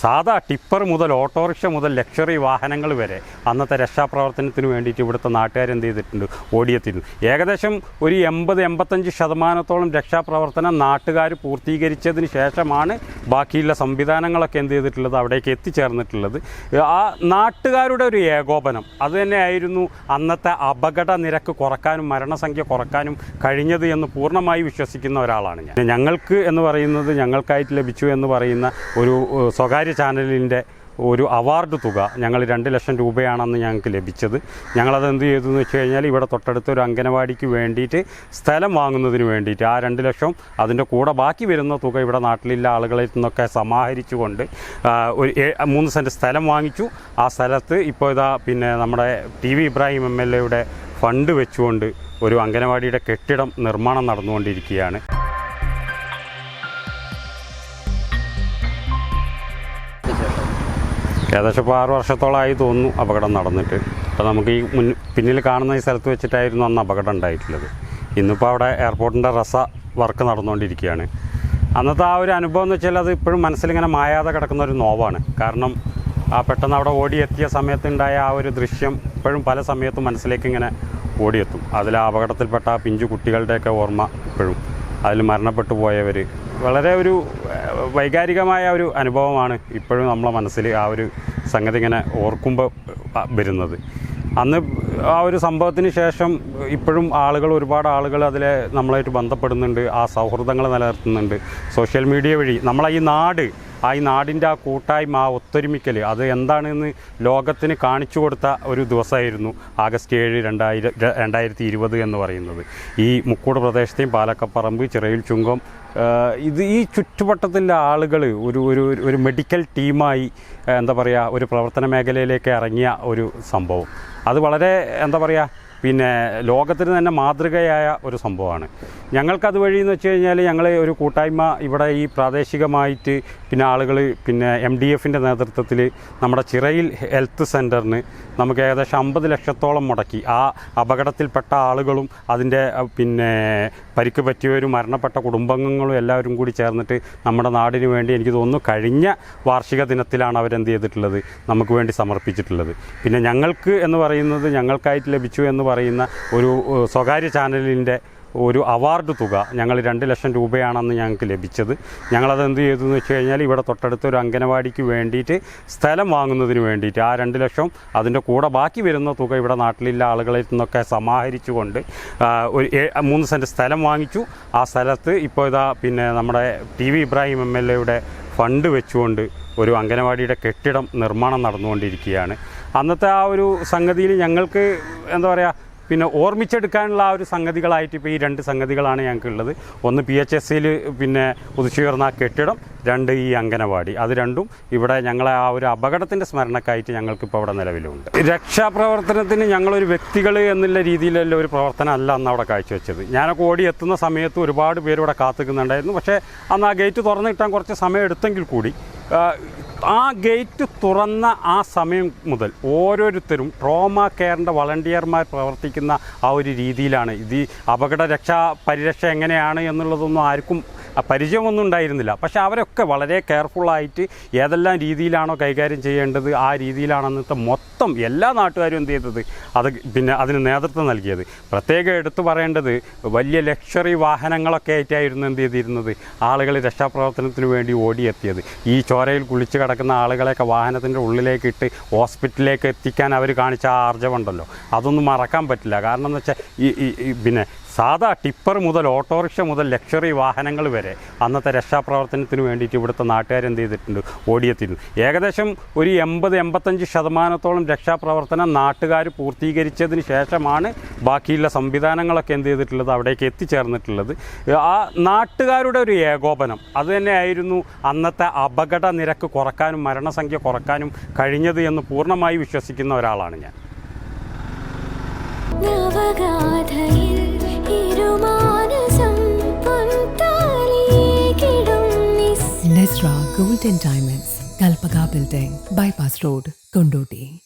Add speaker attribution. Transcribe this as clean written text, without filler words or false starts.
Speaker 1: സാധാ ടിപ്പർ മുതൽ ഓട്ടോറിക്ഷ മുതൽ ലക്ഷറി വാഹനങ്ങൾ വരെ അന്നത്തെ രക്ഷാപ്രവർത്തനത്തിന് വേണ്ടിയിട്ട് ഇവിടുത്തെ നാട്ടുകാരെന്ത് ചെയ്തിട്ടുണ്ട്, ഓടിയെത്തിയിരുന്നു. ഏകദേശം ഒരു 80-85% രക്ഷാപ്രവർത്തനം നാട്ടുകാർ പൂർത്തീകരിച്ചതിന് ശേഷമാണ് ബാക്കിയുള്ള സംവിധാനങ്ങളൊക്കെ എന്ത് ചെയ്തിട്ടുള്ളത്, അവിടേക്ക് എത്തിച്ചേർന്നിട്ടുള്ളത്. ആ നാട്ടുകാരുടെ ഒരു ഏകോപനം അത് തന്നെയായിരുന്നു അന്നത്തെ അപകട നിരക്ക് കുറക്കാനും മരണസംഖ്യ കുറക്കാനും കഴിഞ്ഞത് എന്ന് പൂർണ്ണമായി വിശ്വസിക്കുന്ന ഒരാളാണ് ഞാൻ. ഞങ്ങൾക്ക് എന്ന് പറയുന്നത്, ഞങ്ങൾക്കായിട്ട് ലഭിച്ചു എന്ന് പറയുന്ന ഒരു സ്വകാര്യ ചാനലിൻ്റെ ഒരു അവാർഡ് തുക ഞങ്ങൾ 2 ലക്ഷം രൂപയാണെന്ന് ഞങ്ങൾക്ക് ലഭിച്ചത്. ഞങ്ങളത് എന്ത് ചെയ്തു എന്ന് വെച്ച് കഴിഞ്ഞാൽ, ഇവിടെ തൊട്ടടുത്ത ഒരു അംഗനവാടിക്ക് വേണ്ടിയിട്ട് സ്ഥലം വാങ്ങുന്നതിന് വേണ്ടിയിട്ട് ആ 2 ലക്ഷം അതിൻ്റെ കൂടെ ബാക്കി വരുന്ന തുക ഇവിടെ നാട്ടിലുള്ള ആളുകളിൽ നിന്നൊക്കെ സമാഹരിച്ചുകൊണ്ട് ഒരു 3 സെൻറ്റ് സ്ഥലം വാങ്ങിച്ചു. ആ സ്ഥലത്ത് ഇപ്പോൾ ഇതാ നമ്മുടെ TV ഇബ്രാഹിം MLA ഫണ്ട് വെച്ചുകൊണ്ട് ഒരു അംഗനവാടിയുടെ കെട്ടിടം നിർമ്മാണം നടന്നുകൊണ്ടിരിക്കുകയാണ്. ഏകദേശം ഇപ്പോൾ 6 വർഷത്തോളമായി തോന്നുന്നു അപകടം നടന്നിട്ട്. അപ്പോൾ നമുക്ക് ഈ പിന്നിൽ കാണുന്ന ഈ സ്ഥലത്ത് വെച്ചിട്ടായിരുന്നു അന്ന് അപകടം ഉണ്ടായിട്ടുള്ളത്. ഇന്നിപ്പോൾ അവിടെ എയർപോർട്ടിൻ്റെ വർക്ക് നടന്നുകൊണ്ടിരിക്കുകയാണ്. അന്നത്തെ ആ ഒരു അനുഭവം എന്ന് വെച്ചാൽ അത് ഇപ്പോഴും മനസ്സിലിങ്ങനെ മായാതെ കിടക്കുന്ന ഒരു നോവാണ്. കാരണം പെട്ടെന്ന് അവിടെ ഓടിയെത്തിയ സമയത്തുണ്ടായ ആ ഒരു ദൃശ്യം ഇപ്പോഴും പല സമയത്തും മനസ്സിലേക്ക് ഇങ്ങനെ ഓടിയെത്തും. അതിൽ ആ അപകടത്തിൽപ്പെട്ട ആ പിഞ്ചു കുട്ടികളുടെയൊക്കെ ഓർമ്മ ഇപ്പോഴും, അതിൽ മരണപ്പെട്ടു പോയവർ, വളരെ ഒരു വൈകാരികമായ ഒരു അനുഭവമാണ് ഇപ്പോഴും നമ്മളെ മനസ്സിൽ ആ ഒരു സംഗതി ഇങ്ങനെ ഓർക്കുമ്പോൾ വരുന്നത്. അന്ന് ആ ഒരു സംഭവത്തിന് ശേഷം ഇപ്പോഴും ഒരുപാട് ആളുകൾ അതിലെ നമ്മളായിട്ട് ബന്ധപ്പെടുന്നുണ്ട്, ആ സൗഹൃദങ്ങൾ നിലനിർത്തുന്നുണ്ട്. സോഷ്യൽ മീഡിയ വഴി നമ്മളെ ഈ നാടിൻ്റെ ആ കൂട്ടായ്മ, ആ ഒത്തൊരുമിക്കൽ, അത് എന്താണെന്ന് ലോകത്തിന് കാണിച്ചു കൊടുത്ത ഒരു ദിവസമായിരുന്നു ആഗസ്റ്റ് 7, 2020 എന്ന് പറയുന്നത്. ഈ മുക്കൂട് പ്രദേശത്തെയും പാലക്കപ്പറമ്പ്, ചിറയിൽ ചുങ്കം, ഈ ചുറ്റുവട്ടത്തിലെ ആളുകൾ ഒരു മെഡിക്കൽ ടീമായി ഒരു പ്രവർത്തന മേഖലയിലേക്ക് ഇറങ്ങിയ ഒരു സംഭവം. അത് വളരെ ലോകത്തിന് തന്നെ മാതൃകയായ ഒരു സംഭവമാണ്. ഞങ്ങൾക്കത് വഴിയെന്ന് വെച്ച് കഴിഞ്ഞാൽ, ഞങ്ങൾ ഒരു കൂട്ടായ്മ ഇവിടെ ഈ പ്രാദേശികമായിട്ട് ആളുകൾ MDFൻ്റെ നേതൃത്വത്തിൽ നമ്മുടെ ചിറയിൽ ഹെൽത്ത് സെൻറ്ററിന് നമുക്ക് ഏകദേശം 50 ലക്ഷത്തോളം മുടക്കി. ആ അപകടത്തിൽപ്പെട്ട ആളുകളും അതിൻ്റെ പരിക്ക് പറ്റിയവരും മരണപ്പെട്ട കുടുംബാംഗങ്ങളും എല്ലാവരും കൂടി ചേർന്നിട്ട് നമ്മുടെ നാടിന് വേണ്ടി, എനിക്ക് തോന്നുന്നു കഴിഞ്ഞ വാർഷിക ദിനത്തിലാണ് അവരെന്ത് ചെയ്തിട്ടുള്ളത്, നമുക്ക് വേണ്ടി സമർപ്പിച്ചിട്ടുള്ളത്. ഞങ്ങൾക്ക് എന്ന് പറയുന്നത്, ഞങ്ങൾക്കായിട്ട് ലഭിച്ചു എന്ന് പറയുന്ന ഒരു സ്വകാര്യ ചാനലിൻ്റെ ഒരു അവാർഡ് തുക ഞങ്ങൾ 2 ലക്ഷം രൂപയാണെന്ന് ഞങ്ങൾക്ക് ലഭിച്ചത്. ഞങ്ങളത് എന്ത് ചെയ്തു എന്ന് വെച്ച് കഴിഞ്ഞാൽ, ഇവിടെ തൊട്ടടുത്ത ഒരു അംഗനവാടിക്ക് വേണ്ടിയിട്ട് സ്ഥലം വാങ്ങുന്നതിന് വേണ്ടിയിട്ട് ആ 2 ലക്ഷം അതിൻ്റെ കൂടെ ബാക്കി വരുന്ന തുക ഇവിടെ നാട്ടിലുള്ള ആളുകളിൽ നിന്നൊക്കെ സമാഹരിച്ചുകൊണ്ട് ഒരു 3 സെൻറ്റ് സ്ഥലം വാങ്ങിച്ചു. ആ സ്ഥലത്ത് ഇപ്പോൾ ഇതാ നമ്മുടെ TV ഇബ്രാഹിം MLA ഫണ്ട് വെച്ചുകൊണ്ട് ഒരു അംഗനവാടിയുടെ കെട്ടിടം നിർമ്മാണം നടന്നുകൊണ്ടിരിക്കുകയാണ്. അന്നത്തെ ആ ഒരു സംഗതിയിൽ ഞങ്ങൾക്ക് ഓർമ്മിച്ചെടുക്കാനുള്ള ആ ഒരു സംഗതികളായിട്ട് ഇപ്പോൾ ഈ 2 സംഗതികളാണ് ഞങ്ങൾക്കുള്ളത്. ഒന്ന് PHSയിൽ ഉദിച്ചുയർന്ന ആ കെട്ടിടം, 2 ഈ അംഗനവാടി. അത് രണ്ടും ഇവിടെ ഞങ്ങളെ ആ ഒരു അപകടത്തിൻ്റെ സ്മരണക്കായിട്ട് ഞങ്ങൾക്കിപ്പോൾ അവിടെ നിലവിലുണ്ട്. രക്ഷാപ്രവർത്തനത്തിന് ഞങ്ങളൊരു വ്യക്തികൾ എന്നുള്ള രീതിയിലുള്ള ഒരു പ്രവർത്തനം അല്ല അന്ന് അവിടെ കാഴ്ചവെച്ചത്. ഞാനൊക്കെ ഓടി എത്തുന്ന സമയത്ത് ഒരുപാട് പേര് ഇവിടെ കാത്തുനിൽക്കുന്നുണ്ടായിരുന്നു. പക്ഷേ അന്ന് ആ ഗേറ്റ് തുറന്നു കിട്ടാൻ കുറച്ച് സമയം എടുത്തെങ്കിൽ കൂടി ആ ഗേറ്റ് തുറന്ന ആ സമയം മുതൽ ഓരോരുത്തരും ട്രോമ കെയറിൻ്റെ വളണ്ടിയർമാർ പ്രവർത്തിക്കുന്ന ആ ഒരു രീതിയിലാണ്. ഇത് അപകട പരിരക്ഷ എങ്ങനെയാണ് എന്നുള്ളതൊന്നും ആർക്കും പരിചയമൊന്നും ഉണ്ടായിരുന്നില്ല. പക്ഷേ അവരൊക്കെ വളരെ കെയർഫുള്ളായിട്ട് ഏതെല്ലാം രീതിയിലാണോ കൈകാര്യം ചെയ്യേണ്ടത് ആ രീതിയിലാണ് അന്നത്തെ മൊത്തം എല്ലാ നാട്ടുകാരും എന്ത് ചെയ്തത്, അതിന് നേതൃത്വം നൽകിയത്. പ്രത്യേകം എടുത്തു പറയേണ്ടത്, വലിയ ലക്ഷറി വാഹനങ്ങളൊക്കെ ആയിട്ടായിരുന്നു എന്ത് ചെയ്തിരുന്നത്, ആളുകൾ രക്ഷാപ്രവർത്തനത്തിന് വേണ്ടി ഓടിയെത്തിയത്. ഈ ചോരയിൽ കുളിച്ച് കിടക്കുന്ന ആളുകളെയൊക്കെ വാഹനത്തിൻ്റെ ഉള്ളിലേക്ക് ഇട്ട് ഹോസ്പിറ്റലിലേക്ക് എത്തിക്കാൻ അവർ കാണിച്ച ആ ആർജവുണ്ടല്ലോ, അതൊന്നും മറക്കാൻ പറ്റില്ല. കാരണം എന്ന് വെച്ചാൽ സാധാ ടിപ്പർ മുതൽ ഓട്ടോറിക്ഷ മുതൽ ലക്ഷറി വാഹനങ്ങൾ വരെ അന്നത്തെ രക്ഷാപ്രവർത്തനത്തിന് വേണ്ടിയിട്ട് ഇവിടുത്തെ നാട്ടുകാരെന്ത് ചെയ്തിട്ടുണ്ട്, ഓടിയെത്തിയിരുന്നു. ഏകദേശം ഒരു 80-85% രക്ഷാപ്രവർത്തനം നാട്ടുകാർ പൂർത്തീകരിച്ചതിന് ശേഷമാണ് ബാക്കിയുള്ള സംവിധാനങ്ങളൊക്കെ എന്ത് ചെയ്തിട്ടുള്ളത്, അവിടേക്ക് എത്തിച്ചേർന്നിട്ടുള്ളത്. ആ നാട്ടുകാരുടെ ഒരു ഏകോപനം അത് തന്നെയായിരുന്നു അന്നത്തെ അപകട നിരക്ക് കുറക്കാനും മരണസംഖ്യ കുറക്കാനും കഴിഞ്ഞത് എന്ന് പൂർണ്ണമായി വിശ്വസിക്കുന്ന ഒരാളാണ് ഞാൻ.
Speaker 2: Nesra Gold and Diamonds, Kalpaka Building, Bypass Road, Kondoti.